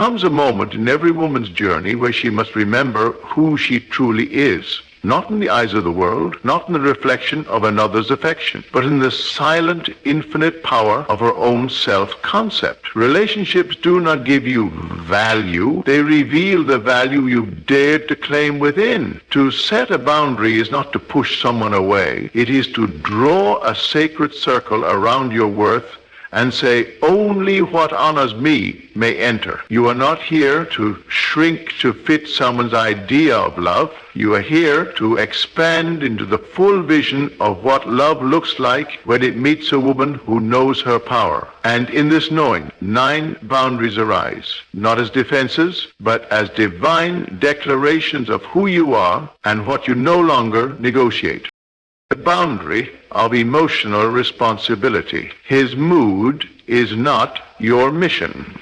comes a moment in every woman's journey where she must remember who she truly is. Not in the eyes of the world, not in the reflection of another's affection, but in the silent, infinite power of her own self-concept. Relationships do not give you value. They reveal the value you've dared to claim within. To set a boundary is not to push someone away. It is to draw a sacred circle around your worth and say, only what honors me may enter. You are not here to shrink to fit someone's idea of love. You are here to expand into the full vision of what love looks like when it meets a woman who knows her power. And in this knowing, 9 boundaries arise, not as defenses, but as divine declarations of who you are and what you no longer negotiate. The boundary of emotional responsibility. His mood is not your mission.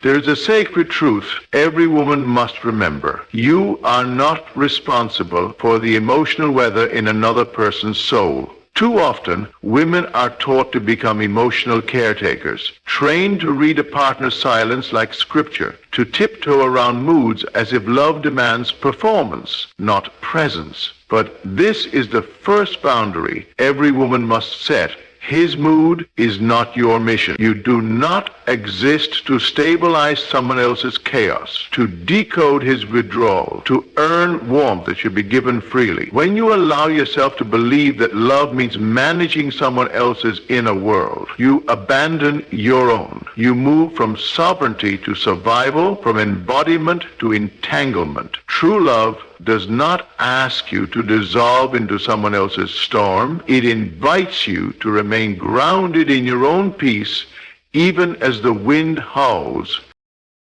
There is a sacred truth every woman must remember. You are not responsible for the emotional weather in another person's soul. Too often, women are taught to become emotional caretakers, trained to read a partner's silence like scripture, to tiptoe around moods as if love demands performance, not presence. But this is the first boundary every woman must set. His mood is not your mission. You do not exist to stabilize someone else's chaos, to decode his withdrawal, to earn warmth that should be given freely. When you allow yourself to believe that love means managing someone else's inner world, you abandon your own. You move from sovereignty to survival, from embodiment to entanglement. True love does not ask you to dissolve into someone else's storm. It invites you to remain grounded in your own peace, even as the wind howls.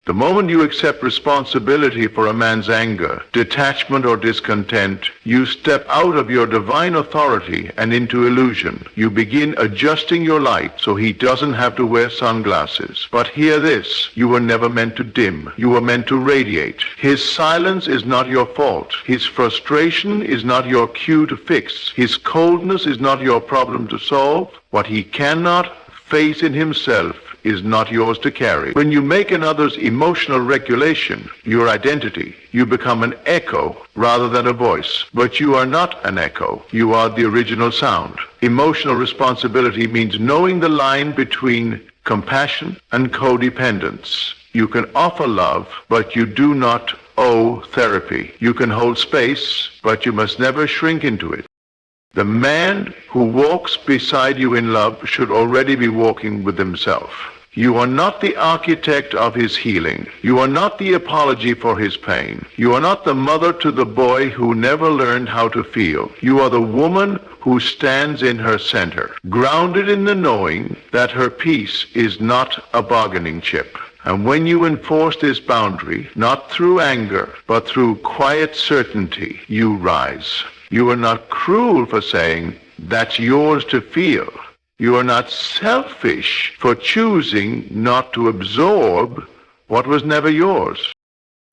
The moment you accept responsibility for a man's anger, detachment, or discontent, you step out of your divine authority and into illusion. You begin adjusting your light so he doesn't have to wear sunglasses. But hear this, you were never meant to dim. You were meant to radiate. His silence is not your fault. His frustration is not your cue to fix. His coldness is not your problem to solve. What he cannot face in himself is not yours to carry. When you make another's emotional regulation your identity, you become an echo rather than a voice. But you are not an echo. You are the original sound. Emotional responsibility means knowing the line between compassion and codependence. You can offer love, but you do not owe therapy. You can hold space, but you must never shrink into it. The man who walks beside you in love should already be walking with himself. You are not the architect of his healing. You are not the apology for his pain. You are not the mother to the boy who never learned how to feel. You are the woman who stands in her center, grounded in the knowing that her peace is not a bargaining chip. And when you enforce this boundary, not through anger, but through quiet certainty, you rise. You are not cruel for saying, that's yours to feel. You are not selfish for choosing not to absorb what was never yours.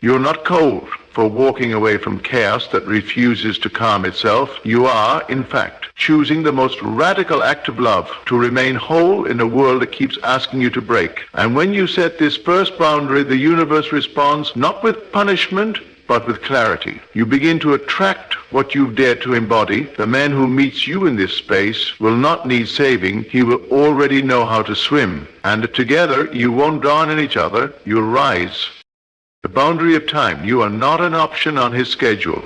You are not cold for walking away from chaos that refuses to calm itself. You are, in fact, choosing the most radical act of love, to remain whole in a world that keeps asking you to break. And when you set this first boundary, the universe responds not with punishment, but with clarity. You begin to attract what you've dared to embody. The man who meets you in this space will not need saving. He will already know how to swim. And together, you won't drown in each other. You'll rise. The boundary of time. You are not an option on his schedule.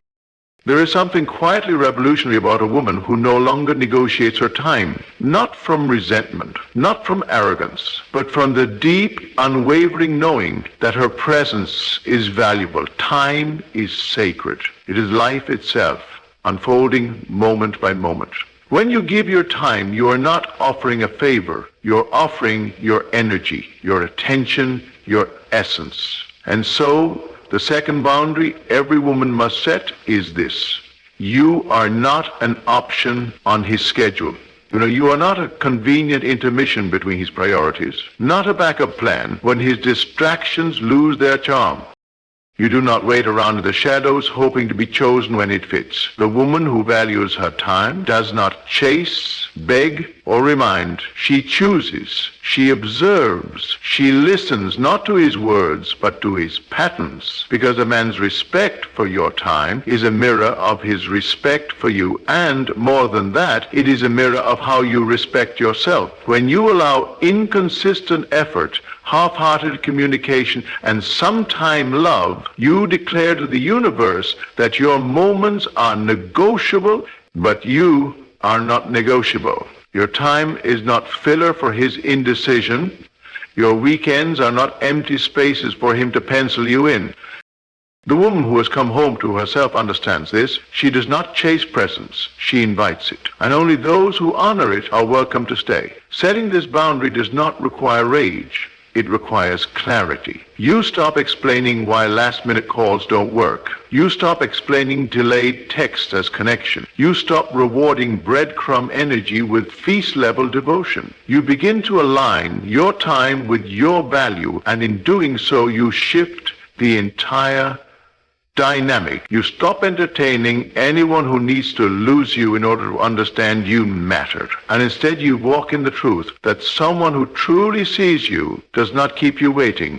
There is something quietly revolutionary about a woman who no longer negotiates her time, not from resentment, not from arrogance, but from the deep, unwavering knowing that her presence is valuable. Time is sacred. It is life itself, unfolding moment by moment. When you give your time, you are not offering a favor. You're offering your energy, your attention, your essence. And so, the second boundary every woman must set is this. You are not an option on his schedule. You are not a convenient intermission between his priorities, not a backup plan when his distractions lose their charm. You do not wait around in the shadows hoping to be chosen when it fits. The woman who values her time does not chase, beg, or remind. She chooses. She observes. She listens not to his words, but to his patterns. Because a man's respect for your time is a mirror of his respect for you. And more than that, it is a mirror of how you respect yourself. When you allow inconsistent effort, half-hearted communication, and sometime love, you declare to the universe that your moments are negotiable, but you are not negotiable. Your time is not filler for his indecision. Your weekends are not empty spaces for him to pencil you in. The woman who has come home to herself understands this. She does not chase presence. She invites it. And only those who honor it are welcome to stay. Setting this boundary does not require rage. It requires clarity. You stop explaining why last-minute calls don't work. You stop explaining delayed text as connection. You stop rewarding breadcrumb energy with feast-level devotion. You begin to align your time with your value, and in doing so, you shift the entire dynamic. You stop entertaining anyone who needs to lose you in order to understand you matter. And instead you walk in the truth that someone who truly sees you does not keep you waiting.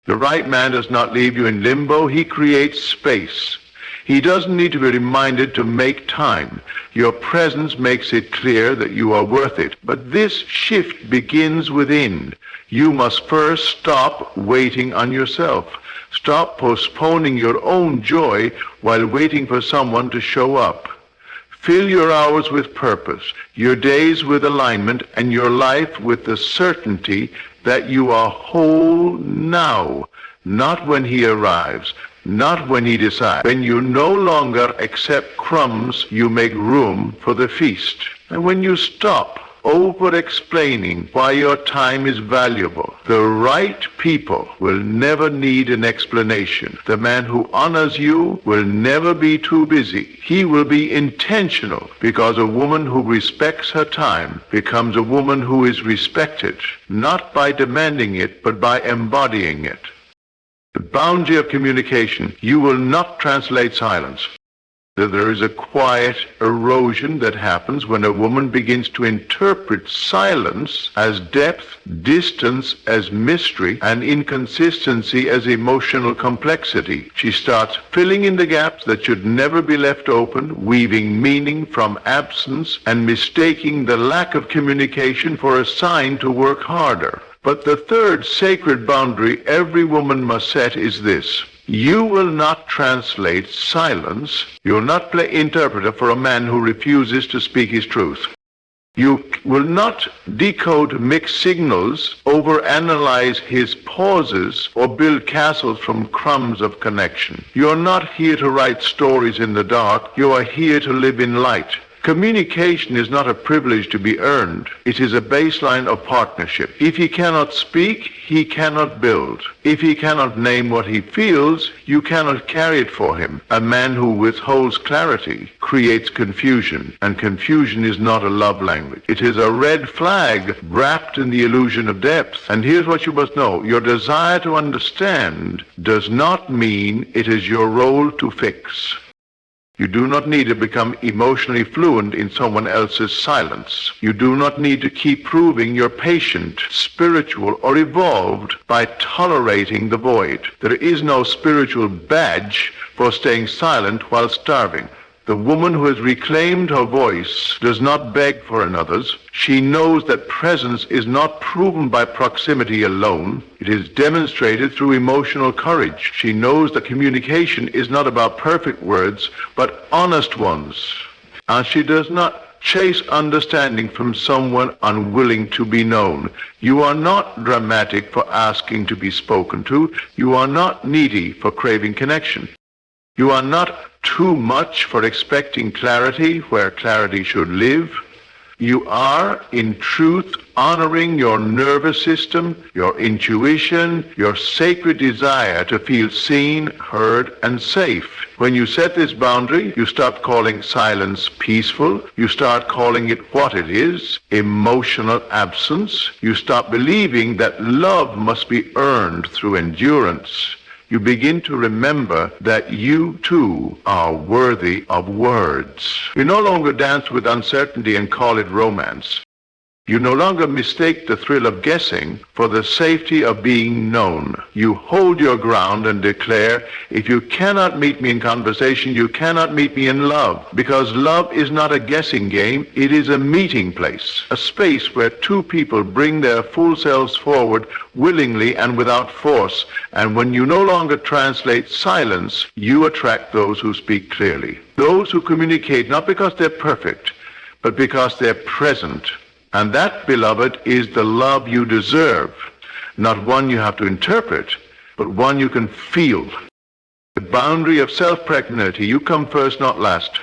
The right man does not leave you in limbo. He creates space. He doesn't need to be reminded to make time. Your presence makes it clear that you are worth it. But this shift begins within. You must first stop waiting on yourself. Stop postponing your own joy while waiting for someone to show up. Fill your hours with purpose, your days with alignment, and your life with the certainty that you are whole now, not when he arrives, not when he decides. When you no longer accept crumbs, you make room for the feast. And when you stop over-explaining why your time is valuable, the right people will never need an explanation. The man who honors you will never be too busy. He will be intentional, because a woman who respects her time becomes a woman who is respected, not by demanding it, but by embodying it. The boundary of communication, you will not translate silence. There is a quiet erosion that happens when a woman begins to interpret silence as depth, distance as mystery, and inconsistency as emotional complexity. She starts filling in the gaps that should never be left open, weaving meaning from absence, and mistaking the lack of communication for a sign to work harder. But the third sacred boundary every woman must set is this. You will not translate silence. You will not play interpreter for a man who refuses to speak his truth. You will not decode mixed signals, overanalyze his pauses, or build castles from crumbs of connection. You are not here to write stories in the dark. You are here to live in light. Communication is not a privilege to be earned. It is a baseline of partnership. If he cannot speak, he cannot build. If he cannot name what he feels, you cannot carry it for him. A man who withholds clarity creates confusion, and confusion is not a love language. It is a red flag wrapped in the illusion of depth. And here's what you must know. Your desire to understand does not mean it is your role to fix. You do not need to become emotionally fluent in someone else's silence. You do not need to keep proving you're patient, spiritual, or evolved by tolerating the void. There is no spiritual badge for staying silent while starving. The woman who has reclaimed her voice does not beg for another's. She knows that presence is not proven by proximity alone. It is demonstrated through emotional courage. She knows that communication is not about perfect words, but honest ones. And she does not chase understanding from someone unwilling to be known. You are not dramatic for asking to be spoken to. You are not needy for craving connection. You are not too much for expecting clarity where clarity should live. You are, in truth, honoring your nervous system, your intuition, your sacred desire to feel seen, heard, and safe. When you set this boundary, you stop calling silence peaceful. You start calling it what it is, emotional absence. You stop believing that love must be earned through endurance. you begin to remember that you too are worthy of words. You no longer dance with uncertainty and call it romance. You no longer mistake the thrill of guessing for the safety of being known. You hold your ground and declare, if you cannot meet me in conversation, you cannot meet me in love. Because love is not a guessing game, it is a meeting place. A space where two people bring their full selves forward willingly and without force. And when you no longer translate silence, you attract those who speak clearly. Those who communicate not because they're perfect, but because they're present. And that, beloved, is the love you deserve, not one you have to interpret, but one you can feel. The boundary of self-pregnancy, you come first, not last.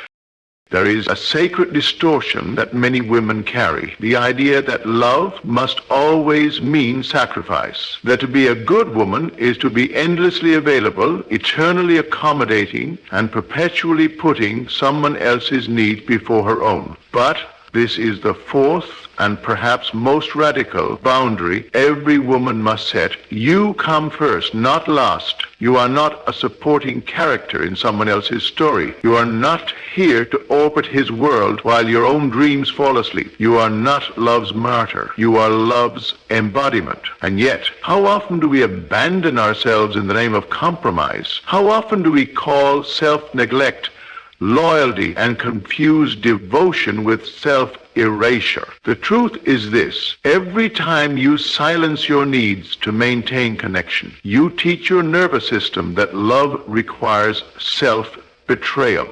There is a sacred distortion that many women carry, the idea that love must always mean sacrifice, that to be a good woman is to be endlessly available, eternally accommodating, and perpetually putting someone else's needs before her own. But this is the fourth and perhaps most radical boundary every woman must set. You come first, not last. You are not a supporting character in someone else's story. You are not here to orbit his world while your own dreams fall asleep. You are not love's martyr. You are love's embodiment. And yet, how often do we abandon ourselves in the name of compromise? How often do we call self-neglect loyalty and confuse devotion with self-erasure? The truth is this: every time you silence your needs to maintain connection, you teach your nervous system that love requires self-betrayal.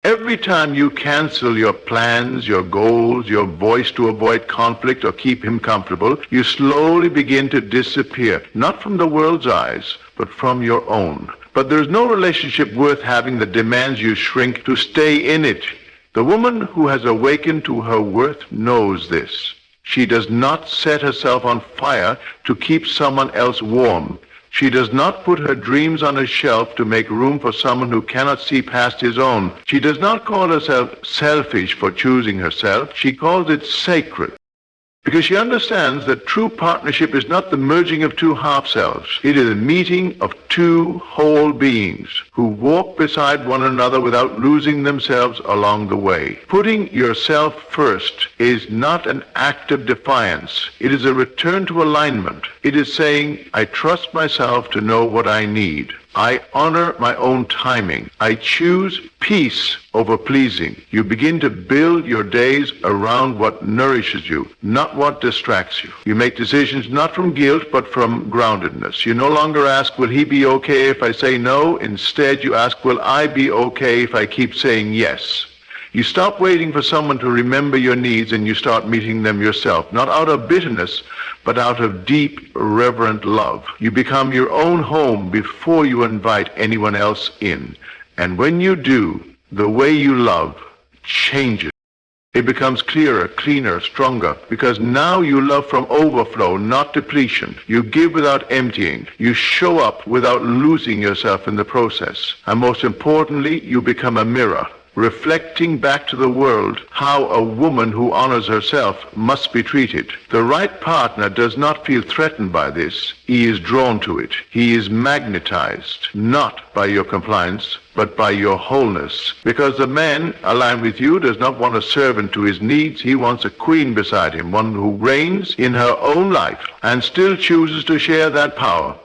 Every time you cancel your plans, your goals, your voice to avoid conflict or keep him comfortable, you slowly begin to disappear, not from the world's eyes, but from your own. But there's no relationship worth having that demands you shrink to stay in it. The woman who has awakened to her worth knows this. She does not set herself on fire to keep someone else warm. She does not put her dreams on a shelf to make room for someone who cannot see past his own. She does not call herself selfish for choosing herself. She calls it sacred. Because she understands that true partnership is not the merging of two half-selves. It is a meeting of two whole beings who walk beside one another without losing themselves along the way. Putting yourself first is not an act of defiance. It is a return to alignment. It is saying, I trust myself to know what I need. I honor my own timing. I choose peace over pleasing. You begin to build your days around what nourishes you, not what distracts you. You make decisions not from guilt, but from groundedness. You no longer ask, will he be okay if I say no? Instead, you ask, will I be okay if I keep saying yes? You stop waiting for someone to remember your needs and you start meeting them yourself, not out of bitterness, but out of deep, reverent love. You become your own home before you invite anyone else in. And when you do, the way you love changes. It becomes clearer, cleaner, stronger, because now you love from overflow, not depletion. You give without emptying. You show up without losing yourself in the process. And most importantly, you become a mirror, reflecting back to the world how a woman who honors herself must be treated. The right partner does not feel threatened by this. He is drawn to it. He is magnetized, not by your compliance, but by your wholeness. Because the man aligned with you does not want a servant to his needs. He wants a queen beside him, one who reigns in her own life and still chooses to share that power.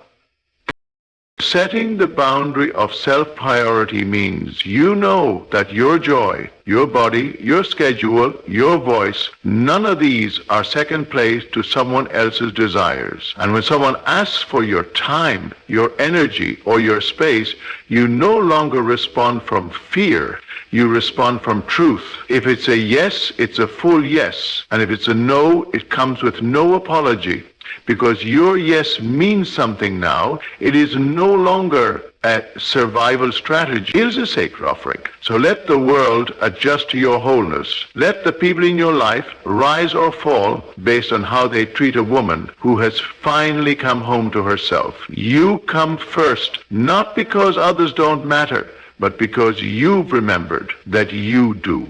Setting the boundary of self-priority means you know that your joy, your body, your schedule, your voice, none of these are second place to someone else's desires. And when someone asks for your time, your energy, or your space, you no longer respond from fear. You respond from truth. If it's a yes, it's a full yes. And if it's a no, it comes with no apology. Because your yes means something now. It is no longer a survival strategy. It is a sacred offering. So let the world adjust to your wholeness. Let the people in your life rise or fall based on how they treat a woman who has finally come home to herself. You come first, not because others don't matter, but because you've remembered that you do.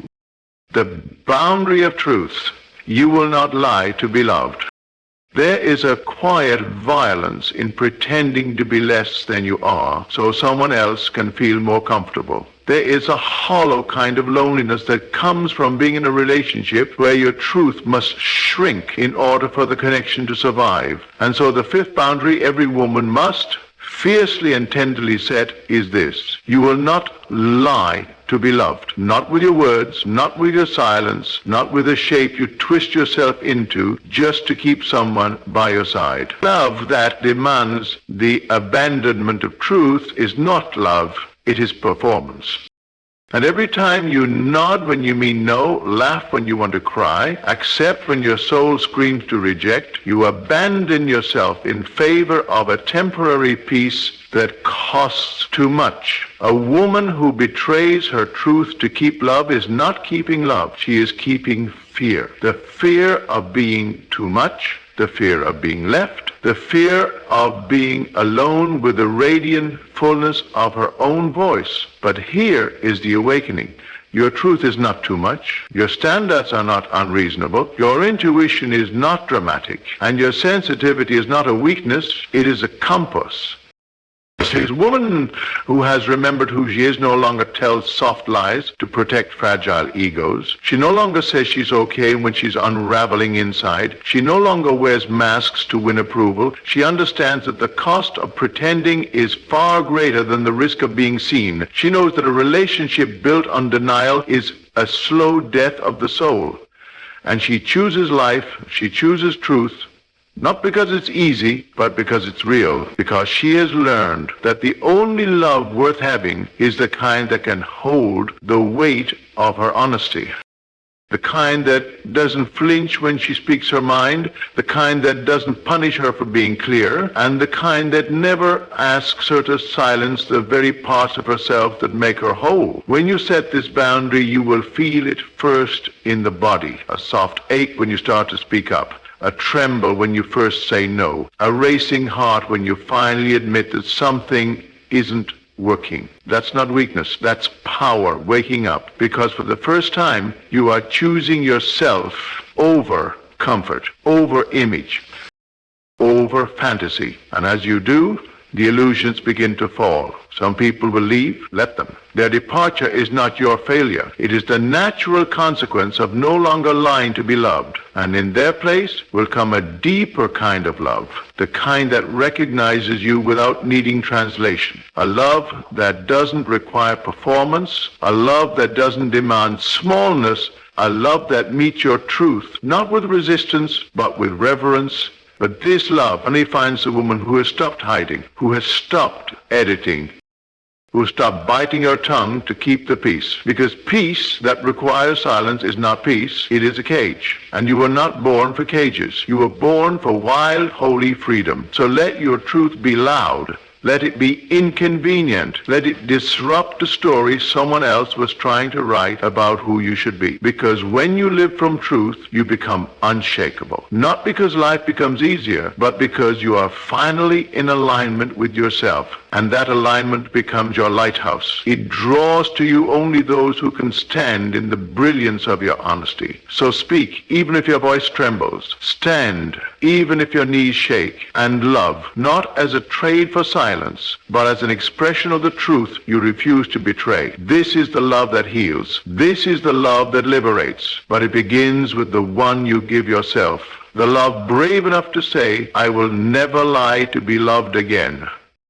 The boundary of truth. You will not lie to be loved. There is a quiet violence in pretending to be less than you are so someone else can feel more comfortable. There is a hollow kind of loneliness that comes from being in a relationship where your truth must shrink in order for the connection to survive. And so the fifth boundary every woman must fiercely and tenderly set is this: you will not lie to be loved. Not with your words, not with your silence, not with a shape you twist yourself into just to keep someone by your side. Love that demands the abandonment of truth is not love, it is performance. And every time you nod when you mean no, laugh when you want to cry, accept when your soul screams to reject, you abandon yourself in favor of a temporary peace that costs too much. A woman who betrays her truth to keep love is not keeping love. She is keeping fear. The fear of being too much, the fear of being left, the fear of being alone with the radiant fullness of her own voice. But here is the awakening. Your truth is not too much. Your standards are not unreasonable. Your intuition is not dramatic. And your sensitivity is not a weakness. It is a compass. A woman who has remembered who she is no longer tells soft lies to protect fragile egos. She no longer says she's okay when she's unraveling inside. She no longer wears masks to win approval. She understands that the cost of pretending is far greater than the risk of being seen. She knows that a relationship built on denial is a slow death of the soul. And she chooses life, she chooses truth, not because it's easy, but because it's real. Because she has learned that the only love worth having is the kind that can hold the weight of her honesty. The kind that doesn't flinch when she speaks her mind, the kind that doesn't punish her for being clear, and the kind that never asks her to silence the very parts of herself that make her whole. When you set this boundary, you will feel it first in the body. A soft ache when you start to speak up. A tremble when you first say no. A racing heart when you finally admit that something isn't working. That's not weakness. That's power, waking up. Because for the first time, you are choosing yourself over comfort, over image, over fantasy. And as you do, the illusions begin to fall. Some people will leave, let them. Their departure is not your failure. It is the natural consequence of no longer lying to be loved. And in their place will come a deeper kind of love, the kind that recognizes you without needing translation. A love that doesn't require performance, a love that doesn't demand smallness, a love that meets your truth, not with resistance, but with reverence. But this love only finds the woman who has stopped hiding, who has stopped editing, who stopped biting her tongue to keep the peace. Because peace that requires silence is not peace, it is a cage. And you were not born for cages. You were born for wild, holy freedom. So let your truth be loud. Let it be inconvenient. Let it disrupt the story someone else was trying to write about who you should be. Because when you live from truth, you become unshakable. Not because life becomes easier, but because you are finally in alignment with yourself. And that alignment becomes your lighthouse. It draws to you only those who can stand in the brilliance of your honesty. So speak, even if your voice trembles. Stand, even if your knees shake. And love, not as a trade for silence, but as an expression of the truth you refuse to betray. This is the love that heals. This is the love that liberates. But it begins with the one you give yourself. The love brave enough to say, I will never lie to be loved again.